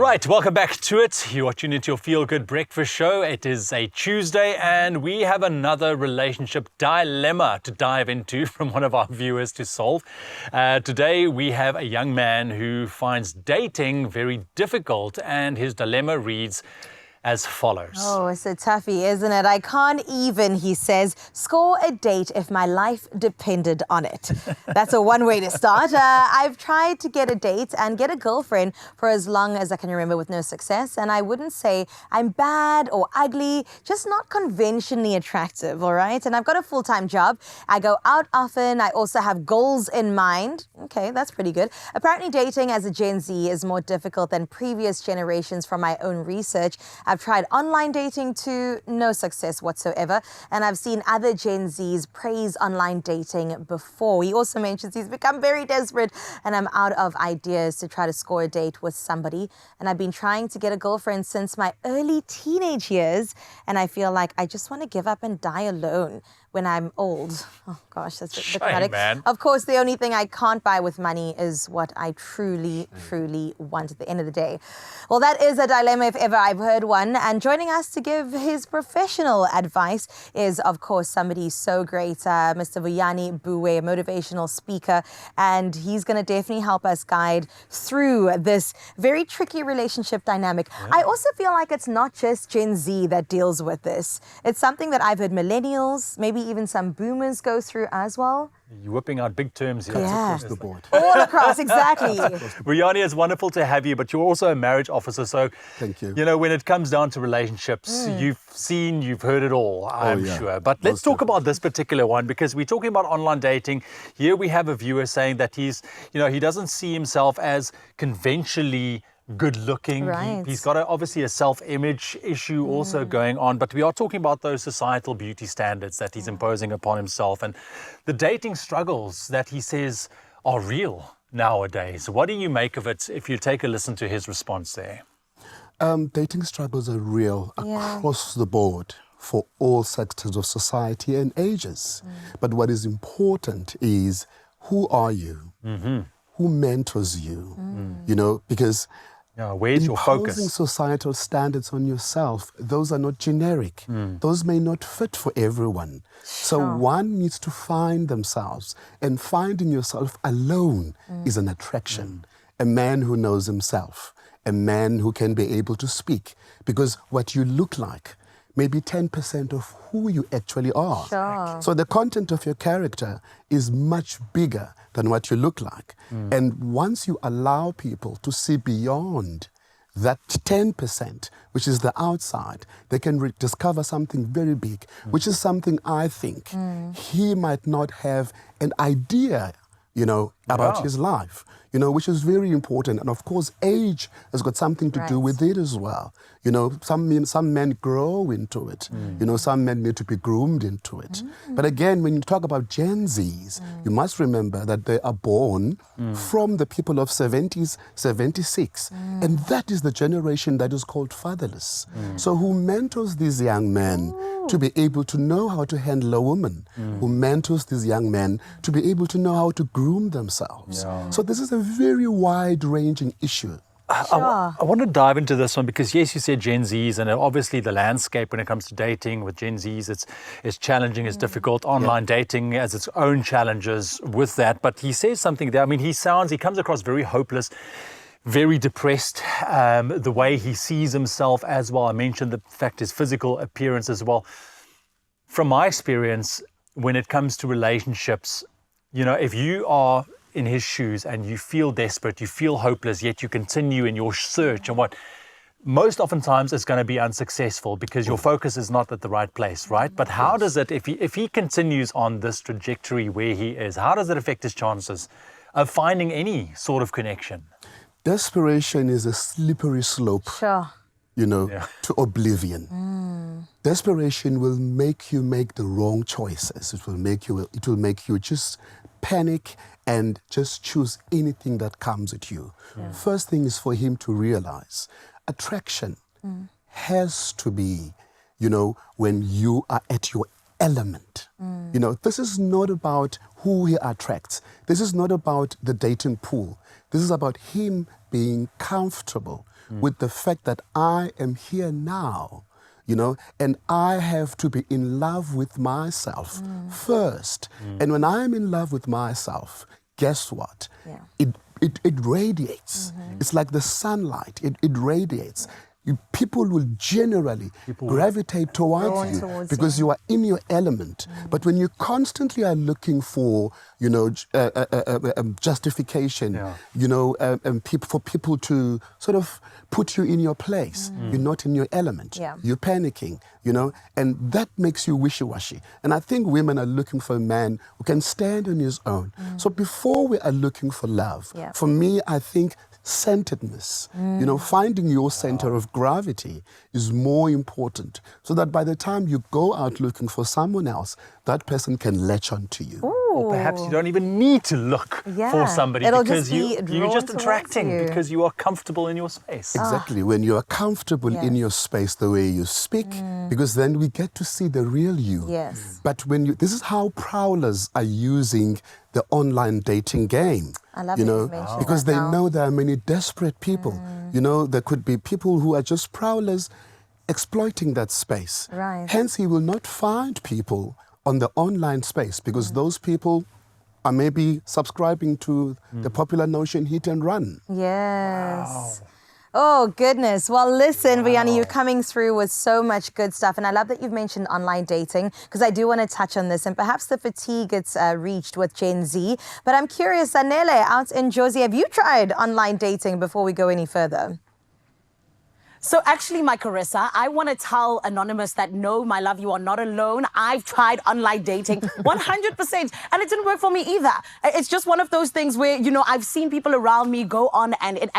right, welcome back to it. You are tuned into your Feel Good Breakfast Show. It is a Tuesday and we have another relationship dilemma to dive into from one of our viewers to solve. Today we have a young man who finds dating very difficult and his dilemma reads as follows. Oh, it's a toughie, isn't it? I can't even, he says, score a date if my life depended on it. That's one way to start. I've tried to get a date and get a girlfriend for as long as I can remember with no success. And I wouldn't say I'm bad or ugly, just not conventionally attractive, all right? And I've got a full-time job. I go out often. I also have goals in mind. Okay, that's pretty good. Apparently dating as a Gen Z is more difficult than previous generations from my own research. I've tried online dating to no success whatsoever, and I've seen other Gen Zs praise online dating before. He also mentions he's become very desperate and I'm out of ideas to try to score a date with somebody. And I've been trying to get a girlfriend since my early teenage years, and I feel like I just want to give up and die alone when I'm old. Oh gosh, that's a bit dramatic. Man. Of course, the only thing I can't buy with money is what I truly want at the end of the day. Well, that is a dilemma if ever I've heard one. And joining us to give his professional advice is, of course, somebody so great, Mr. Vuyani Buwe, a motivational speaker. And he's going to definitely help us guide through this very tricky relationship dynamic. Yeah. I also feel like it's not just Gen Z that deals with this. It's something that I've heard millennials, maybe even some boomers go through as well. You're whipping out big terms here. Yeah. Across the board. All across, exactly. Vuyani, it's wonderful to have you, but you're also a marriage officer. So, Thank you. You know, when it comes down to relationships, you've heard it all, I'm sure. But let's talk about this particular one, because we're talking about online dating. Here we have a viewer saying that he doesn't see himself as conventionally good looking. Right. He's got obviously a self-image issue also going on, but we are talking about those societal beauty standards that he's imposing upon himself and the dating struggles that he says are real nowadays. What do you make of it if you take a listen to his response there? Dating struggles are real across the board for all sectors of society and ages. But what is important is, who are you? Who mentors you? You know, because where's your focus? Imposing societal standards on yourself, those are not generic. Those may not fit for everyone. So one needs to find themselves, and finding yourself alone is an attraction. A man who knows himself, a man who can be able to speak, because what you look like may be 10% of who you actually are. Sure. So the content of your character is much bigger than what you look like. And once you allow people to see beyond that 10%, which is the outside, they can discover something very big, which is something I think he might not have an idea, about his life, which is very important. And of course, age has got something to do with it as well. Some men grow into it. Some men need to be groomed into it. But again, when you talk about Gen Zs, you must remember that they are born from the people of 70s, 76. And that is the generation that is called fatherless. So who mentors these young men to be able to know how to handle a woman, who mentors these young men to be able to know how to groom themselves. So this is a very wide-ranging issue. I want to dive into this one because, yes, you said Gen Zs, and obviously the landscape when it comes to dating with Gen Zs, it's challenging, it's difficult. Online dating has its own challenges with that. But he says something there. I mean, he comes across very hopeless, very depressed, the way he sees himself as well. I mentioned the fact his physical appearance as well. From my experience, when it comes to relationships, if you are in his shoes and you feel desperate, you feel hopeless, yet you continue in your search, and most oftentimes it's going to be unsuccessful because your focus is not at the right place, right? But how does it, if he continues on this trajectory where he is, how does it affect his chances of finding any sort of connection? Desperation is a slippery slope, to oblivion. Desperation will make you make the wrong choices. It will make you just panic and just choose anything that comes at you. First thing is for him to realize attraction has to be, when you are at your element. This is not about who he attracts. This is not about the dating pool. This is about him being comfortable with the fact that I am here now, you know, and I have to be in love with myself first. And when I'm in love with myself, guess what? Yeah. It radiates. It's like the sunlight. It radiates. People will generally gravitate towards you because you are in your element. But when you constantly are looking for, you know, justification, you know, for people to sort of put you in your place, you're not in your element. You're panicking, you know, and that makes you wishy-washy. And I think women are looking for a man who can stand on his own. So before we are looking for love, for me, I think centeredness, you know, finding your center of gravity is more important, so that by the time you go out looking for someone else, that person can latch on to you. Or perhaps you don't even need to look for somebody because you're just attracting because you are comfortable in your space. Exactly. When you are comfortable in your space, the way you speak, because then we get to see the real you. But when this is how prowlers are using the online dating game. I love you know, because they know there are many desperate people. You know, there could be people who are just prowlers exploiting that space. Hence, he will not find people on the online space because those people are maybe subscribing to the popular notion hit and run. Oh, goodness. Well, listen, Vuyani, you're coming through with so much good stuff. And I love that you've mentioned online dating because I do want to touch on this. And perhaps the fatigue gets reached with Gen Z. But I'm curious, Zanele, out in Jozi, have you tried online dating before we go any further? So actually, my Carissa, I want to tell Anonymous that no, my love, you are not alone. I've tried online dating 100% and it didn't work for me either. It's just one of those things where, you know, I've seen people around me go on and it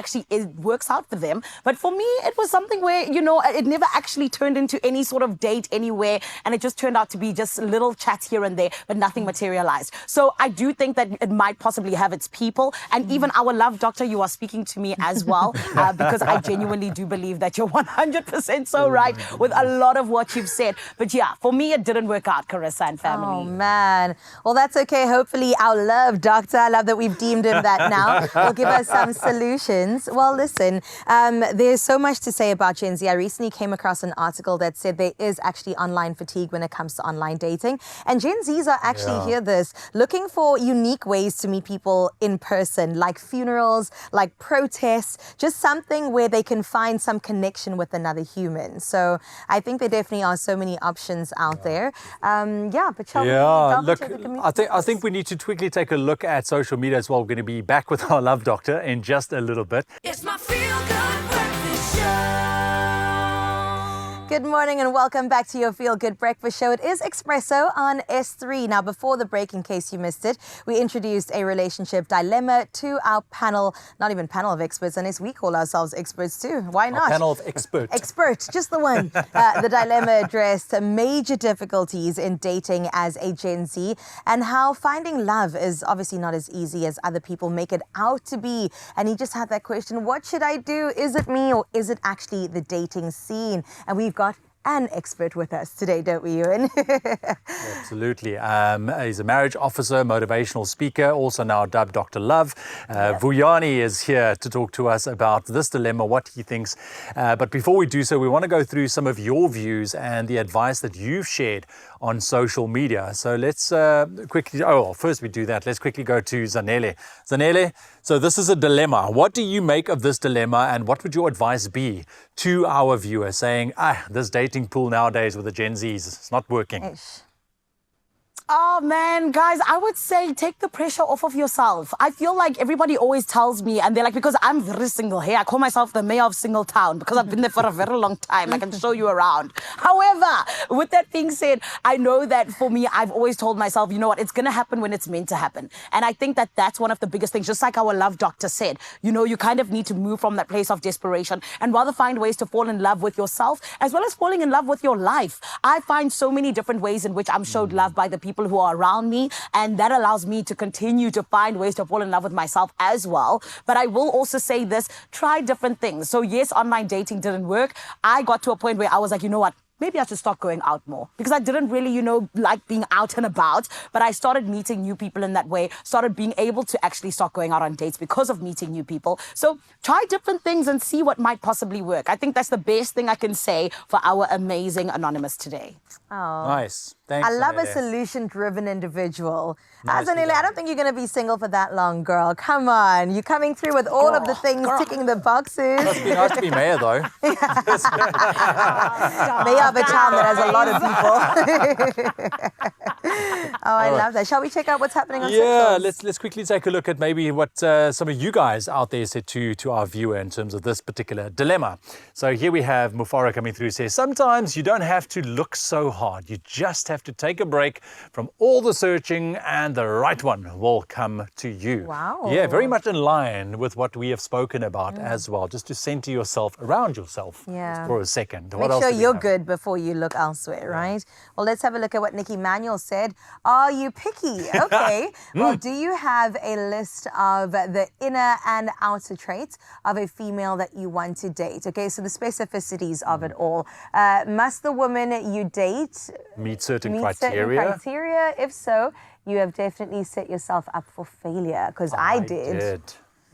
works out for them. But for me, it was something where, you know, it never actually turned into any sort of date anywhere. And it just turned out to be just little chats here and there, but nothing materialized. So I do think that it might possibly have its people. And even our love doctor, you are speaking to me as well, because I genuinely do believe that you're 100% so right with a lot of what you've said. But yeah, for me, it didn't work out, Carissa and family. Oh, man. Well, that's okay. Hopefully our love doctor, I love that we've deemed him that now, will give us some solutions. Well, listen, there's so much to say about Gen Z. I recently came across an article that said there is actually online fatigue when it comes to online dating. And Gen Zs are actually, hear this, looking for unique ways to meet people in person, like funerals, like protests, just something where they can find some connection with another human. So I think there definitely are so many options out there. But shall we look, I think we need to quickly take a look at social media as well. We're going to be back with our love doctor in just a little bit. It's my Feel Good Breakfast Show. Good morning and welcome back to your Feel Good Breakfast Show. It is Expresso on S3. Now, before the break, in case you missed it, we introduced a relationship dilemma to our panel, not even panel of experts, unless we call ourselves experts too. Why not? Our panel of experts. Expert, just the one. The dilemma addressed major difficulties in dating as a Gen Z and how finding love is obviously not as easy as other people make it out to be. And he just had that question, what should I do? Is it me or is it actually the dating scene? And we've got an expert with us today, don't we, Ewan? Absolutely. He's a marriage officer, motivational speaker, also now dubbed Dr. Love. Vuyani is here to talk to us about this dilemma, what he thinks. But before we do so, we want to go through some of your views and the advice that you've shared on social media. So let's quickly, first we do that. Let's quickly go to Zanele. Zanele, so this is a dilemma. What do you make of this dilemma and what would your advice be to our viewers saying, this dating pool nowadays with the Gen Zs, it's not working? Oh, man, guys, I would say take the pressure off of yourself. I feel like everybody always tells me, and they're like, because I'm very single here, I call myself the mayor of Single Town because I've been there for a very long time. I can show you around. However, with that being said, I know that for me, I've always told myself, you know what, it's going to happen when it's meant to happen. And I think that that's one of the biggest things, just like our love doctor said, you know, you kind of need to move from that place of desperation and rather find ways to fall in love with yourself as well as falling in love with your life. I find so many different ways in which I'm showed love by the people who are around me, and that allows me to continue to find ways to fall in love with myself as well. But I will also say this, try different things. So yes, online dating didn't work. I got to a point where I was like, you know what? maybe I should start going out more, because I didn't really, like being out and about, but I started meeting new people in that way, started being able to actually start going out on dates because of meeting new people. So try different things and see what might possibly work. I think that's the best thing I can say for our amazing Anonymous today. Nice. Thanks. I love a Anele. solution-driven individual. Nicely Azanele, I done. don't think you're going to be single for that long, girl. Come on. You're coming through with all of the things, ticking the boxes. Must be nice to be mayor, though. Mayor of a town that has a lot of people. Oh, I love that. Shall we check out what's happening on Yeah, socials? let's quickly take a look at maybe what some of you guys out there said to our viewer in terms of this particular dilemma. So here we have Mufara coming through, says, sometimes you don't have to look so hard. You just have to take a break from all the searching and the right one will come to you. Wow. Yeah, very much in line with what we have spoken about as well, just to center yourself around yourself Yeah. for a second. Make What else sure do we you're have? good before you look elsewhere, right? Well, let's have a look at what Nikki Manuel said. Are you picky? Okay. Well, do you have a list of the inner and outer traits of a female that you want to date? Okay, so the specificities of it all. Must the woman you date Meet certain meet criteria. certain criteria? If so, you have definitely set yourself up for failure, because I did.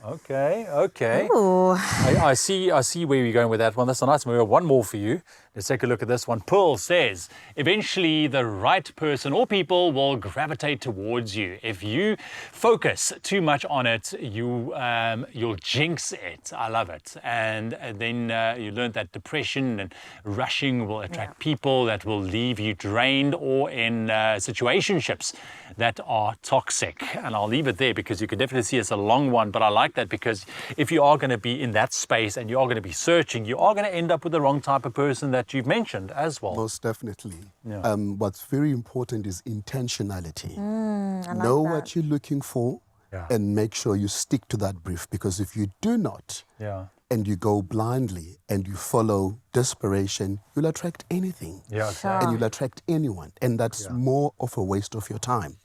Okay. Ooh. I see where you're going with that one. That's a nice one. We have one more for you. Let's take a look at this one. Pearl says, eventually the right person or people will gravitate towards you. If you focus too much on it, you'll jinx it. I love it. And then you learn that depression and rushing will attract people that will leave you drained or in situationships that are toxic. And I'll leave it there because you can definitely see it's a long one, but I like that because if you are going to be in that space and you are going to be searching, you are going to end up with the wrong type of person that you've mentioned as well. Most definitely. Yeah. What's very important is intentionality. I like Know that. what you're looking for Yeah. and make sure you stick to that brief, because if you do not Yeah. and you go blindly and you follow desperation, you'll attract anything. Yeah, Sure. And you'll attract anyone, and that's more of a waste of your time.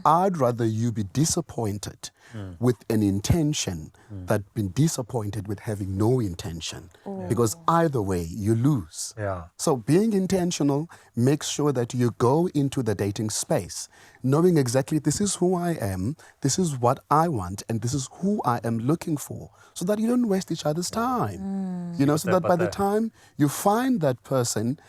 I'd rather you be disappointed with an intention than be disappointed with having no intention, because either way you lose. Yeah. So being intentional makes sure that you go into the dating space knowing exactly this is who I am, this is what I want, and this is who I am looking for, so that you don't waste each other's time. You know, so that by the time you find that person,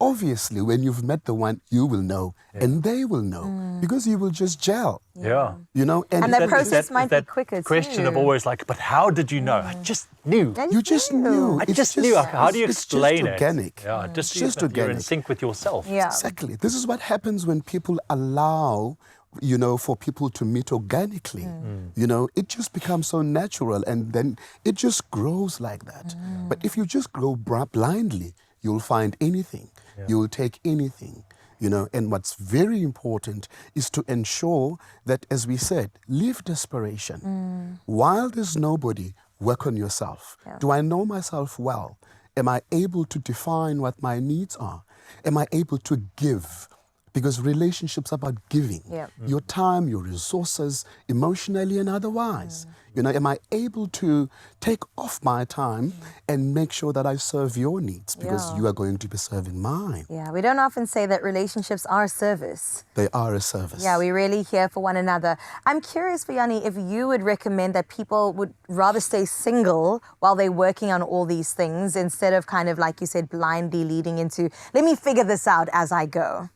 obviously when you've met the one, you will know and they will know, because you will just gel. Yeah. You know, And that is process Is might be that quicker question of too. always like, but how did you know? I just knew. you just knew. I It's just knew. How do you it's explain just organic. it? Yeah, just, Just that you're in organic. sync with yourself. Yeah. Exactly. This is what happens when people allow, you know, for people to meet organically. You know, it just becomes so natural, and then it just grows like that. But if you just grow blindly, you'll find anything. You'll take anything. You know, and what's very important is to ensure that, as we said, leave desperation. While there's nobody, work on yourself. Do I know myself well? Am I able to define what my needs are? Am I able to give? Because relationships are about giving. Yeah. Your time, your resources, emotionally and otherwise. You know, am I able to take off my time and make sure that I serve your needs? Because Yeah. you are going to be serving mine. Yeah, we don't often say that relationships are service. They are a service. Yeah, we're really here for one another. I'm curious, Vuyani, if you would recommend that people would rather stay single while they're working on all these things instead of kind of, like you said, blindly leading into, let me figure this out as I go.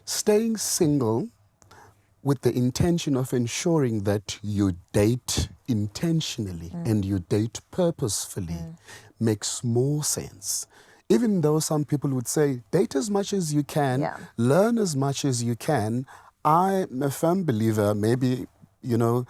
Staying single with the intention of ensuring that you date intentionally and you date purposefully makes more sense. Even though some people would say, date as much as you can, Yeah. learn as much as you can, I'm a firm believer, maybe, you know,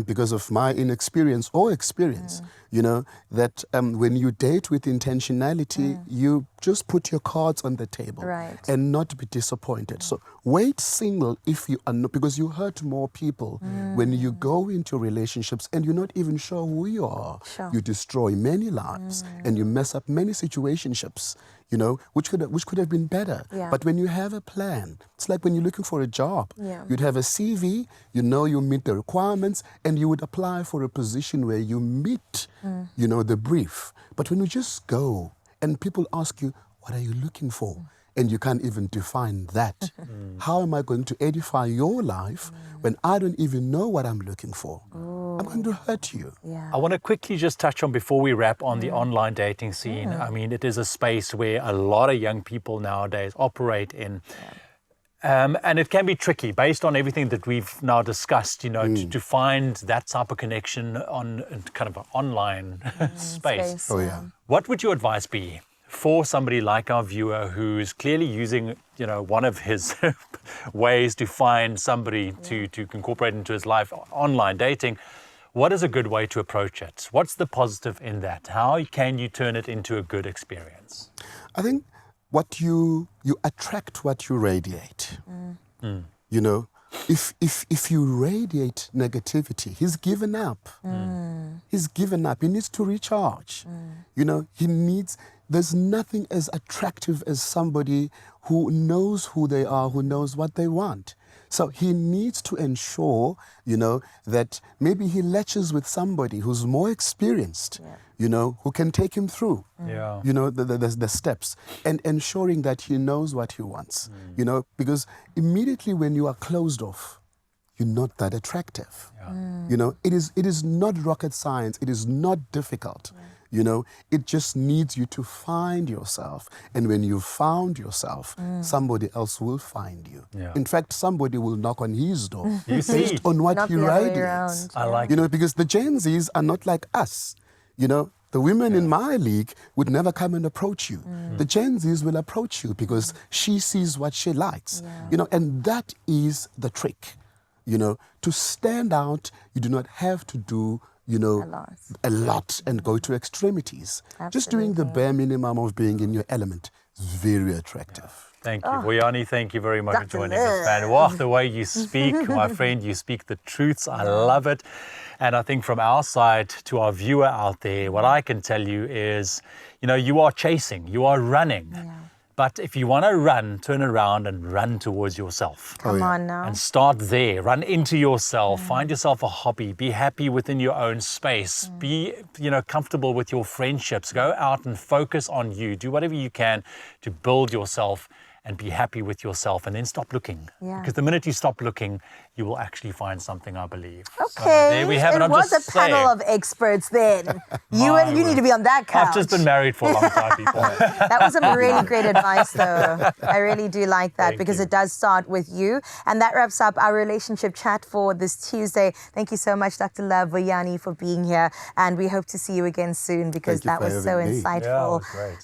because of my inexperience or experience, you know, that when you date with intentionality, you just put your cards on the table Right. and not be disappointed. So wait single if you are not, because you hurt more people when you go into relationships and you're not even sure who you are. Sure. You destroy many lives and you mess up many situationships, you know, which could have been better. Yeah. But when you have a plan, it's like when you're looking for a job. Yeah. You'd have a CV, you know you meet the requirements, and you would apply for a position where you meet, you know, the brief. But when you just go and people ask you, what are you looking for? And you can't even define that. How am I going to edify your life when I don't even know what I'm looking for? I'm going to hurt you. Yeah. I want to quickly just touch on, before we wrap, on the online dating scene. I mean, it is a space where a lot of young people nowadays operate in. And it can be tricky based on everything that we've now discussed, you know, to find that type of connection on kind of an online space. Oh, yeah. What would your advice be for somebody like our viewer who's clearly using, you know, one of his ways to find somebody to incorporate into his life, online dating? What is a good way to approach it? What's the positive in that? How can you turn it into a good experience? I think what you attract what you radiate. You know, if you radiate negativity, he's given up. He's given up. He needs to recharge. You know, there's nothing as attractive as somebody who knows who they are, who knows what they want. So he needs to ensure, you know, that maybe he latches with somebody who's more experienced, you know, who can take him through, you know, the steps, and ensuring that he knows what he wants, you know, because immediately when you are closed off, you're not that attractive. You know, it is not rocket science. It is not difficult. You know, it just needs you to find yourself. And when you found yourself, somebody else will find you. In fact, somebody will knock on his door based on what Not he the other way radiates. around. I like You know, because the Gen Zs are not like us. You know, the women in my league would never come and approach you. The Gen Zs will approach you because she sees what she likes. You know, and that is the trick. You know, to stand out, you do not have to do, you know, a lot and go to extremities. Just doing the bare minimum of being in your element is very attractive. Thank you. Boyani, thank you very much for Dr. joining us, man. Wow, the way you speak, my friend, you speak the truths. I love it. And I think from our side to our viewer out there, what I can tell you is, you know, you are chasing, you are running. But if you want to run, turn around and run towards yourself. Come on now. And start there. Run into yourself. Find yourself a hobby. Be happy within your own space. Be, you know, comfortable with your friendships. Go out and focus on you. Do whatever you can to build yourself and be happy with yourself, and then stop looking. Because the minute you stop looking, you will actually find something, I believe. Okay, So there we have it. it I'm was just a panel saying. of experts then. You need to be on that couch. I've just been married for a long time, people. That was some really great advice, though. I really do like that, Thank because you. it does start with you. And that wraps up our relationship chat for this Tuesday. Thank you so much, Dr. Love Boyani, for being here. And we hope to see you again soon, because Thank you that for was so having me. insightful. Yeah, it was great.